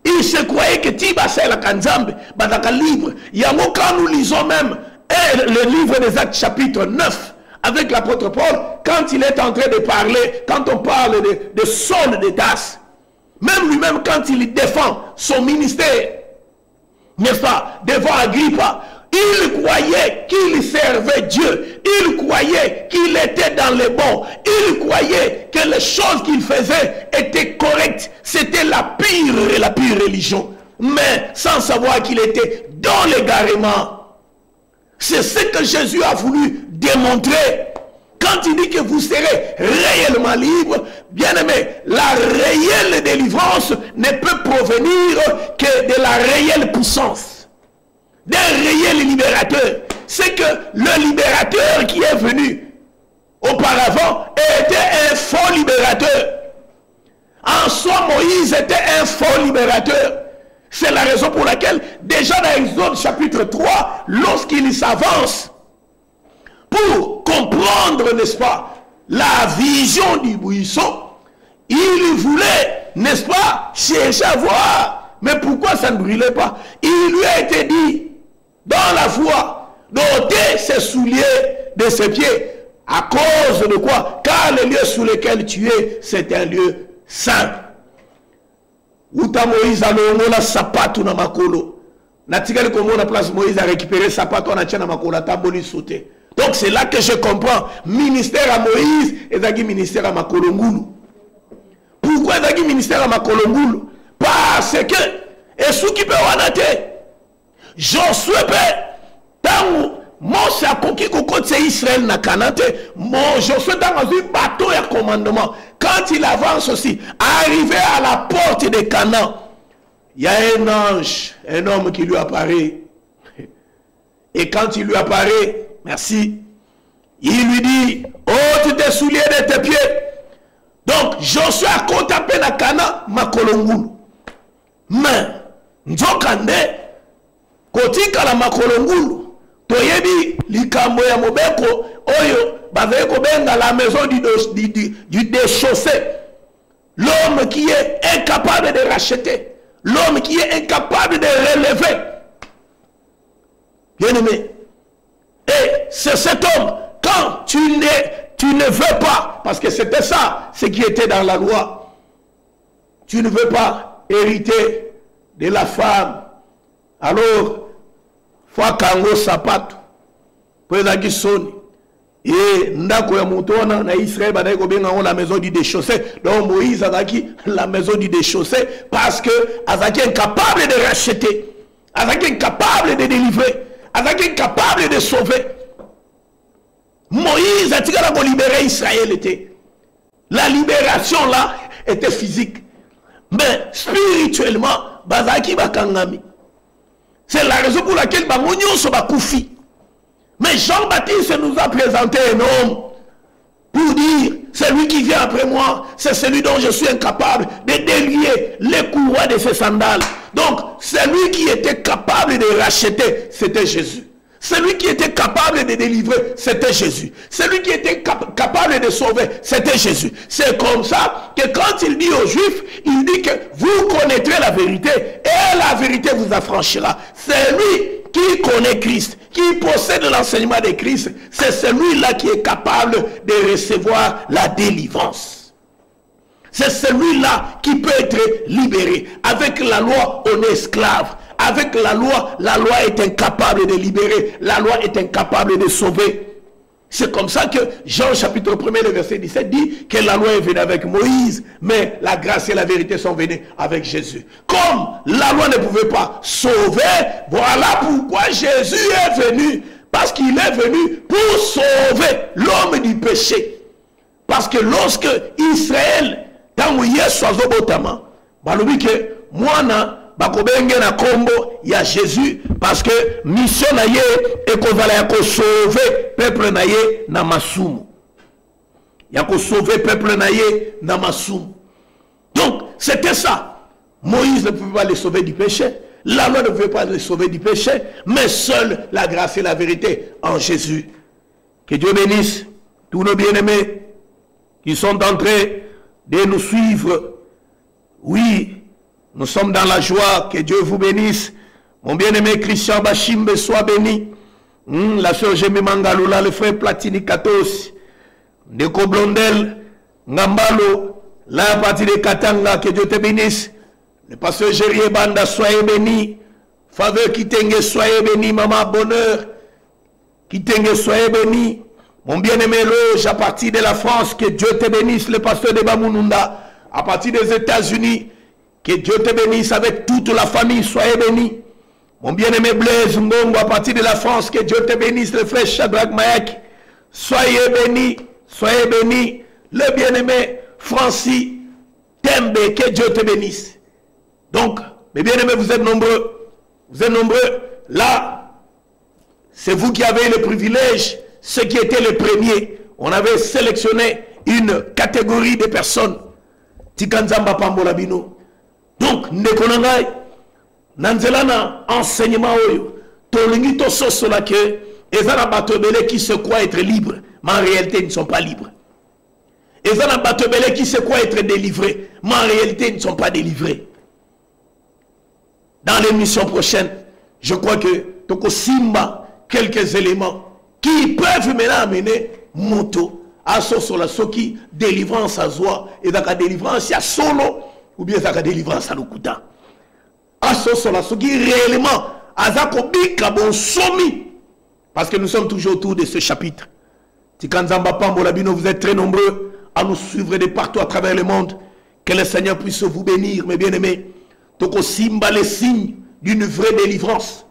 Ils se croyaient que Tiba c'est la Kanzambe, Badaka libre. Yango, quand nous lisons même le livre des Actes chapitre 9, avec l'apôtre Paul, quand il est en train de parler, quand on parle de Saul de Tarse, même lui-même quand il défend son ministère, n'est-ce pas, devant Agrippa, il croyait qu'il servait Dieu. Il croyait qu'il était dans le bon. Il croyait que les choses qu'il faisait étaient correctes. C'était la pire religion. Mais sans savoir qu'il était dans l'égarement. C'est ce que Jésus a voulu démontrer. Quand il dit que vous serez réellement libre, bien aimé, la réelle délivrance ne peut provenir que de la réelle puissance. D'un réel libérateur. C'est que le libérateur qui est venu auparavant était un faux libérateur. En soi, Moïse était un faux libérateur. C'est la raison pour laquelle, déjà dans Exode chapitre 3, lorsqu'il s'avance pour comprendre, n'est-ce pas, la vision du buisson, il voulait, n'est-ce pas, chercher à voir. Mais pourquoi ça ne brûlait pas? Il lui a été dit, dans la foi, d'ôter ses souliers de ses pieds. À cause de quoi? Car le lieu sous lequel tu es, c'est un lieu saint. Uta Moïse a l'homo la sapato na makolo. Natikali komo na place Moïse a récupéré sapato na tchana makolo, taboli sauté. Donc c'est là que je comprends. Ministère à Moïse et Zagi ministère à Makolongulu. Pourquoi Zagi ministère à Makolongulu? Parce que, et ceux qui peuvent en être, Josué tangu Mose a koki kokotse Israël na Canaan, Josué tangu un bateau et commandement. Quand il avance aussi, arrivé à la porte de Canaan, il y a un ange, un homme qui lui apparaît. Et quand il lui apparaît, merci, il lui dit, oh tu t'es soulié de tes pieds. Donc Josué a contapé na Canaan makolongulu. Mais, Nzokande, kotika la makolongulu, toyebi likambo ya mobeko, oyo, bazeko benga la maison du déchaussé. L'homme qui est incapable de racheter. L'homme qui est incapable de relever. Bien aimé. Et c'est cet homme, quand tu ne veux pas, parce que c'était ça, ce qui était dans la loi, tu ne veux pas hériter de la femme, alors faut kango sapato pour la soni et ndako ya mutona na Israël banaye ko benga la maison du déchaussé. Donc Moïse azaki la maison du déchaussé parce que azaki incapable de racheter, azaki incapable de délivrer, est capable de sauver. Moïse a tiré la libérer Israël. La libération là était physique. Mais spirituellement, Bazaki Bakangami. C'est la raison pour laquelle Bangonyo Soba Koufi. Mais Jean-Baptiste nous a présenté un homme pour dire, celui qui vient après moi, c'est celui dont je suis incapable de délier les courroies de ses sandales. Donc, celui qui était capable de racheter, c'était Jésus. Celui qui était capable de délivrer, c'était Jésus. Celui qui était capable de sauver, c'était Jésus. C'est comme ça que quand il dit aux Juifs, il dit que vous connaîtrez la vérité et la vérité vous affranchira. C'est lui qui connaît Christ, qui possède l'enseignement de Christ. C'est celui-là qui est capable de recevoir la délivrance. C'est celui-là qui peut être libéré. Avec la loi, on est esclave. Avec la loi est incapable de libérer. La loi est incapable de sauver. C'est comme ça que Jean chapitre 1, le verset 17 dit que la loi est venue avec Moïse, mais la grâce et la vérité sont venues avec Jésus. Comme la loi ne pouvait pas sauver, voilà pourquoi Jésus est venu. Parce qu'il est venu pour sauver l'homme du péché. Parce que lorsque Israël, dans Yesu Botama, balobi que moi bakobenge na kombo ya Jésus parce que mission na ye ekovala ya ko sauver peuple na ye na masumu. Ya ko sauver peuple na ye na masumu. Donc c'était ça. Moïse ne pouvait pas les sauver du péché. La loi ne pouvait pas les sauver du péché, mais seule la grâce et la vérité en Jésus. Que Dieu bénisse tous nos bien-aimés qui sont en train de nous suivre. Oui, nous sommes dans la joie. Que Dieu vous bénisse. Mon bien-aimé Christian Bachimbe soit béni. La sœur Jémé Mangalula, le frère Platini Katos, Ndeko Blondel, Ngambalo, la partie de Katanga, que Dieu te bénisse. Le pasteur Gérie Banda, soyez béni. Faveur Kitenge, soyez béni. Maman Bonheur, Kitenge, soyez béni. Mon bien-aimé Loge, à partir de la France, que Dieu te bénisse. Le pasteur de Bamununda, à partir des États-Unis, que Dieu te bénisse avec toute la famille, soyez bénis. Mon bien-aimé Blaise Mbongo, à partir de la France, que Dieu te bénisse. Le frère Shadrach Mayak, soyez bénis, soyez bénis. Le bien-aimé Francis Tembe, que Dieu te bénisse. Donc, mes bien-aimés, vous êtes nombreux. Vous êtes nombreux. Là, c'est vous qui avez le privilège, ceux qui étaient les premiers. On avait sélectionné une catégorie de personnes. Tikanzamba Pambolabino. Donc, Nekonangai, Nanzelana, enseignement, Tolingi Tososo la que, Ezana Batobele qui se croient être libres, mais en réalité, ils ne sont pas libres. Ezana Batobele qui se croient être délivrés, mais en réalité, ils ne sont pas délivrés. Dans l'émission prochaine, je crois que Toko Simba, quelques éléments qui peuvent maintenant amener Moto à Sosola Soki, délivrance à Zoa, et dans la délivrance, il y a solo. Ou bien ça a délivrance à l'Okuta. Ce qui réellement parce que nous sommes toujours autour de ce chapitre. Tikanzamba Pambolabino, vous êtes très nombreux à nous suivre de partout à travers le monde. Que le Seigneur puisse vous bénir, mes bien-aimés. Toko Simba, les signes d'une vraie délivrance.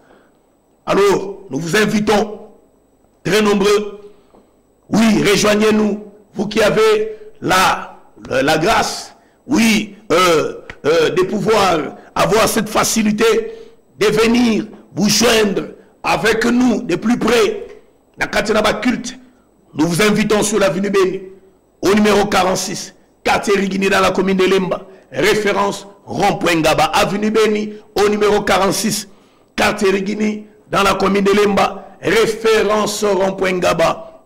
Alors, nous vous invitons, très nombreux. Oui, rejoignez-nous, vous qui avez la grâce. Oui, de pouvoir avoir cette facilité de venir vous joindre avec nous de plus près. Nakatinaba culte, nous vous invitons sur l'avenue Béni, au numéro 46, quartier Rigini dans la commune de Lemba, référence rond-point Ngaba, avenue Béni, au numéro 46, quartier Rigini dans la commune de Lemba, référence rond-point Ngaba.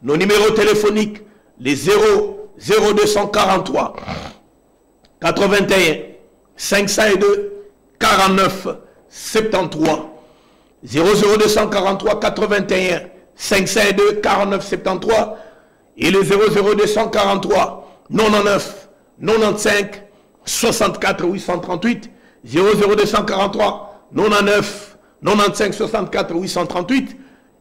Nos numéros téléphoniques, les 0243 81 502 49 73 00243 81 502 49 73 et le 00243 99 95 64 838 00243 99 95 64 838.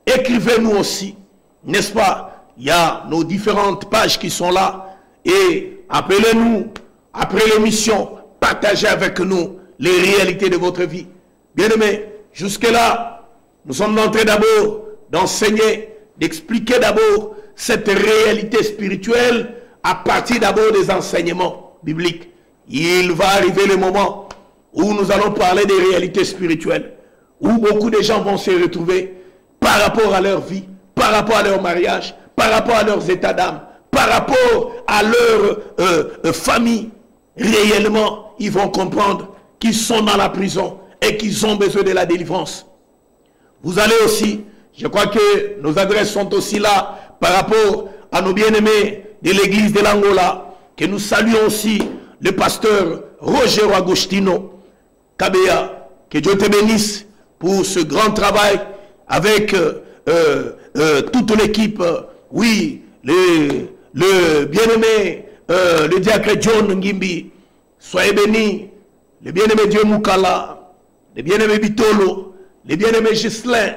Écrivez-nous aussi, n'est-ce pas? Il y a nos différentes pages qui sont là et appelez-nous après l'émission, partagez avec nous les réalités de votre vie. Bien-aimés, jusque-là, nous sommes en train d'abord d'enseigner, d'expliquer d'abord cette réalité spirituelle à partir d'abord des enseignements bibliques. Il va arriver le moment où nous allons parler des réalités spirituelles, où beaucoup de gens vont se retrouver par rapport à leur vie, par rapport à leur mariage, par rapport à leurs états d'âme, par rapport à leur famille. Réellement, ils vont comprendre qu'ils sont dans la prison et qu'ils ont besoin de la délivrance. Vous allez aussi, je crois que nos adresses sont aussi là par rapport à nos bien-aimés de l'église de l'Angola, que nous saluons aussi le pasteur Roger Agostino Kabea, que Dieu te bénisse pour ce grand travail avec toute l'équipe. Oui, le bien-aimé, le diacre John Ngimbi, soyez bénis, le bien-aimé Dieu Moukala, le bien-aimé Bitolo, le bien-aimé Gislain,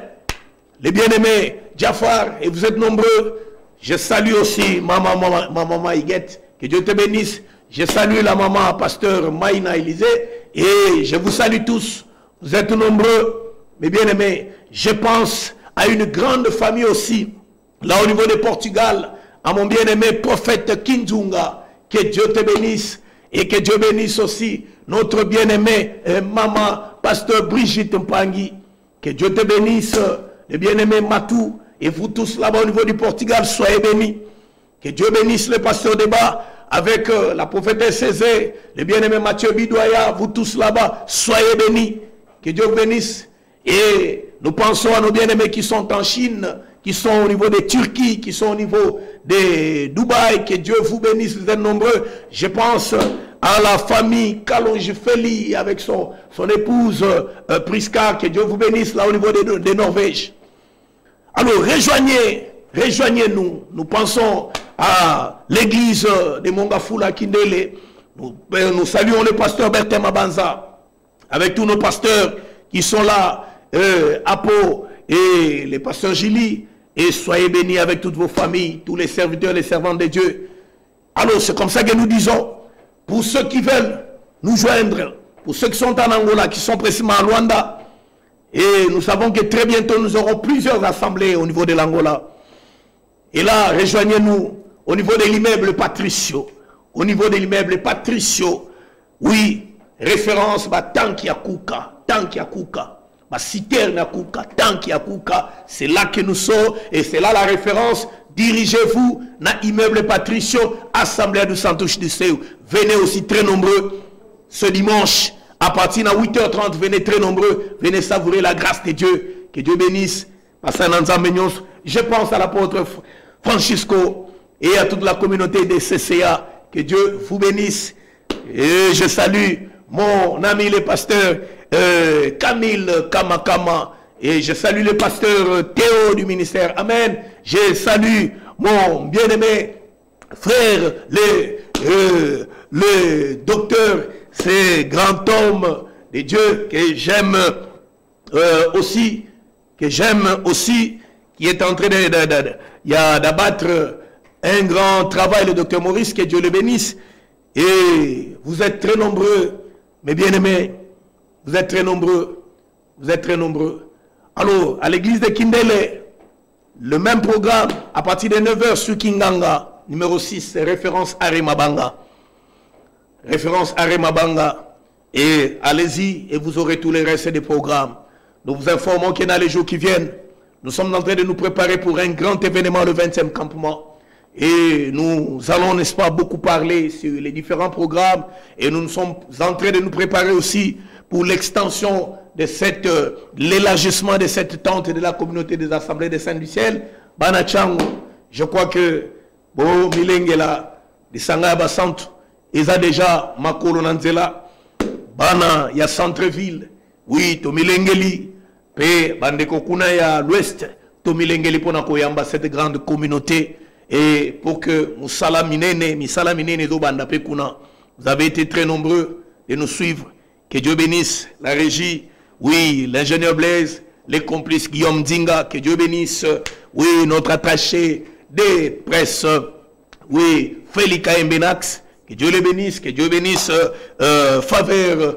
le bien-aimé Jafar, et vous êtes nombreux. Je salue aussi ma maman Iguette, que Dieu te bénisse. Je salue la maman pasteur Maïna Élysée, et je vous salue tous. Vous êtes nombreux, mes bien-aimés. Je pense à une grande famille aussi, là au niveau de Portugal, à mon bien-aimé prophète Kinzunga, que Dieu te bénisse, et que Dieu bénisse aussi notre bien-aimé maman pasteur Brigitte Mpangi, que Dieu te bénisse, le bien-aimé Matou, et vous tous là-bas au niveau du Portugal, soyez bénis. Que Dieu bénisse le pasteur Débat avec la prophétesse Césaire, le bien-aimé Mathieu Bidoya, vous tous là-bas, soyez bénis. Que Dieu vous bénisse. Et nous pensons à nos bien-aimés qui sont en Chine, qui sont au niveau de Turquie, qui sont au niveau de Dubaï. Que Dieu vous bénisse, vous êtes nombreux. Je pense à la famille Kalonji-Feli avec son épouse Priska. Que Dieu vous bénisse là au niveau de Norvège. Alors rejoignez-nous. Nous pensons à l'église de Mongafula Kindele. Nous saluons le pasteur Bertin Mabanza avec tous nos pasteurs qui sont là, Apo et les pasteurs Gili. Et soyez bénis avec toutes vos familles, tous les serviteurs et les servantes de Dieu. Alors c'est comme ça que nous disons, pour ceux qui veulent nous joindre, pour ceux qui sont en Angola, qui sont précisément à Luanda, et nous savons que très bientôt nous aurons plusieurs assemblées au niveau de l'Angola. Et là, rejoignez-nous au niveau de l'immeuble Patricio. Au niveau de l'immeuble Patricio, oui, référence, Tanki Yakuka, Citerne Yakuka, Tanki Yakuka, c'est là que nous sommes et c'est là la référence. Dirigez-vous dans l'immeuble Patricio, Assemblée du Santos du Seu. Venez aussi très nombreux ce dimanche. À partir de 8h30, venez très nombreux, venez savourer la grâce de Dieu. Que Dieu bénisse. Je pense à l'apôtre Francisco et à toute la communauté des CCA. Que Dieu vous bénisse. Et je salue mon ami le pasteur Camille Kamakama. Et je salue le pasteur Théo du ministère. Amen. Je salue mon bien-aimé frère, le docteur, ce grand homme de Dieu que j'aime aussi, qui est en train d'abattre un grand travail, le docteur Maurice, que Dieu le bénisse. Et vous êtes très nombreux, mes bien-aimés, vous êtes très nombreux. Alors, à l'église de Kindele, le même programme, à partir de 9h sur Kinganga, numéro 6, référence Aremabanga. Référence Aremabanga. Et allez-y et vous aurez tous les restes des programmes. Nous vous informons que dans les jours qui viennent, nous sommes en train de nous préparer pour un grand événement, le 20e campement. Et nous allons, n'est-ce pas, beaucoup parler sur les différents programmes. Et nous sommes en train de nous préparer aussi pour l'extension de l'élargissement de cette tente de la communauté des assemblées des saints du ciel. Banachango, je crois que Bo Milengela, de Sangaba Centre, ils ont déjà Makolo Nanzela, Bana, il y a Centreville, oui, Tomilengeli, Pe, Bandeko Kuna, ya l'Ouest, Tomilengeli Ponakoyamba, cette grande communauté. Et pour que Moussala Minene, Zobanda Pekuna, vous avez été très nombreux de nous suivre. Que Dieu bénisse la régie, oui, l'ingénieur Blaise, les complices Guillaume Dinga, que Dieu bénisse, oui, notre attaché des presses, oui, Félix Mbenax, que Dieu le bénisse, faveur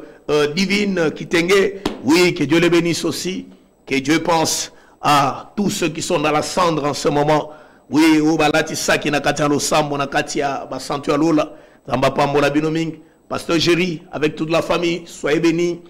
divine Kitenge, oui, que Dieu le bénisse aussi, Que Dieu pense à tous ceux qui sont dans la cendre en ce moment. Oui, au balatissa qui n'a qu'à le sambo, n'a qu'à basantu alola, zamba pambola binoming, pasteur Géry, avec toute la famille, soyez bénis.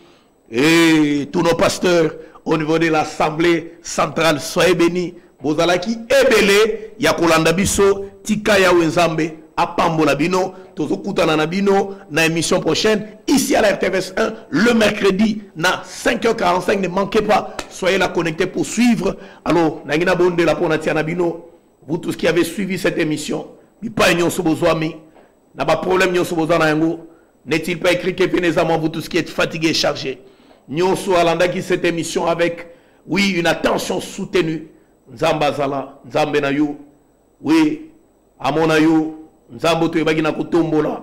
Et tous nos pasteurs au niveau de l'Assemblée centrale, soyez bénis. Bozalaki ebele, yakolanda biso, tika ya wenzambe, apambola bino, tozokutana na bino, na émission prochaine, ici à la RTVS 1, le mercredi, na 5h45, ne manquez pas, soyez là connectés pour suivre. Alors, nangina bonde la ponatia na bino. Vous tous qui avez suivi cette émission, n'est-il pas écrit que pénézalement vous tous qui êtes fatigués et chargés, nous sommes qui cette émission avec, oui, une attention soutenue. Nzamba zala, nzambe na yo, oui, amona yo, nzambo to ebagi na kutombola,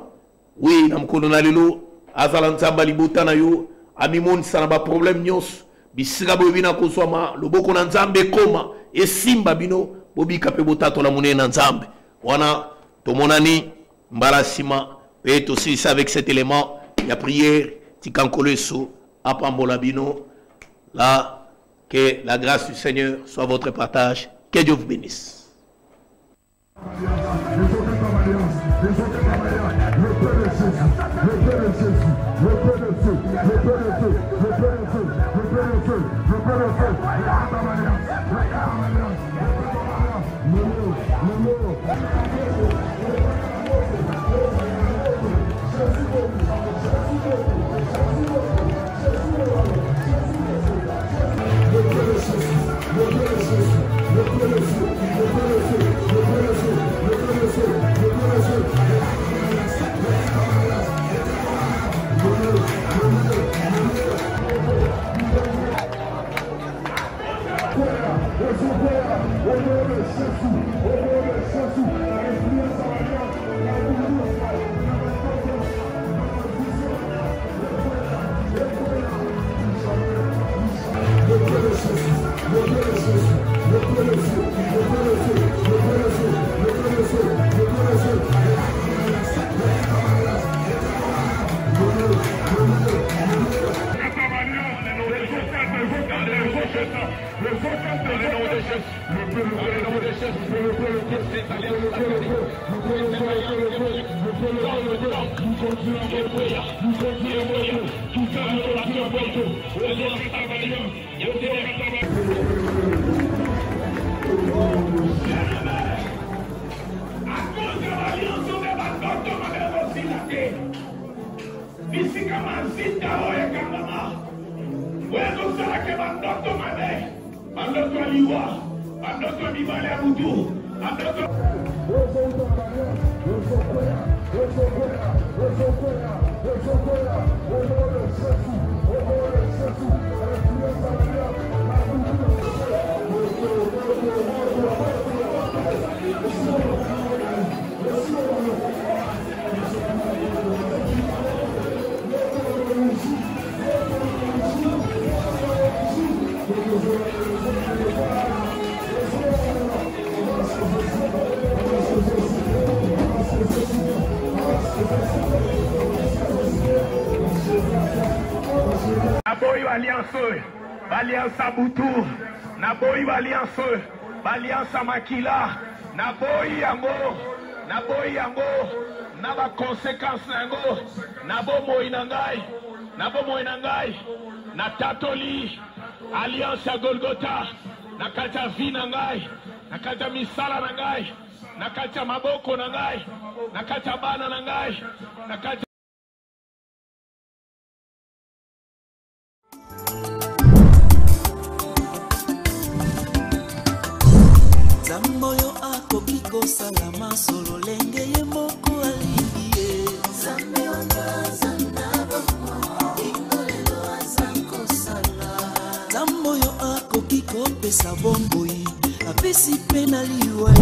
oui, na mkono na lelo, azala nzamba libuta na yo, amimoni sana ba problème nyos, bisika bo bina kozwama, loboko na nzambe koma, e simba bino, bobi kape botato la monnaie na nzambe. Wana, tomonani, mbarasima, peut aussi avec cet élément, il y a prière, tikankole so, apambola bino, là, que la grâce du Seigneur soit votre partage. Que Dieu vous bénisse. Alliance Aboutou, Naboy Alliance, Alliance Makila, Naboy Yango, Naboy Yango, Naba conséquence Nango, Nabo Moinangai, Natatoli, Alliance à Golgotha, Nakata Vinangai, Nakata Misala Nangai, Nakata Maboko Nangai, Nakata Bana Nangai, Nakata Zamboyo akoki kosalama solo lenge ye moko alingi Zambe wangaza na bomo ingolelo azakosala Zamboyo akoki kopesa bomboi apesi pe na liwa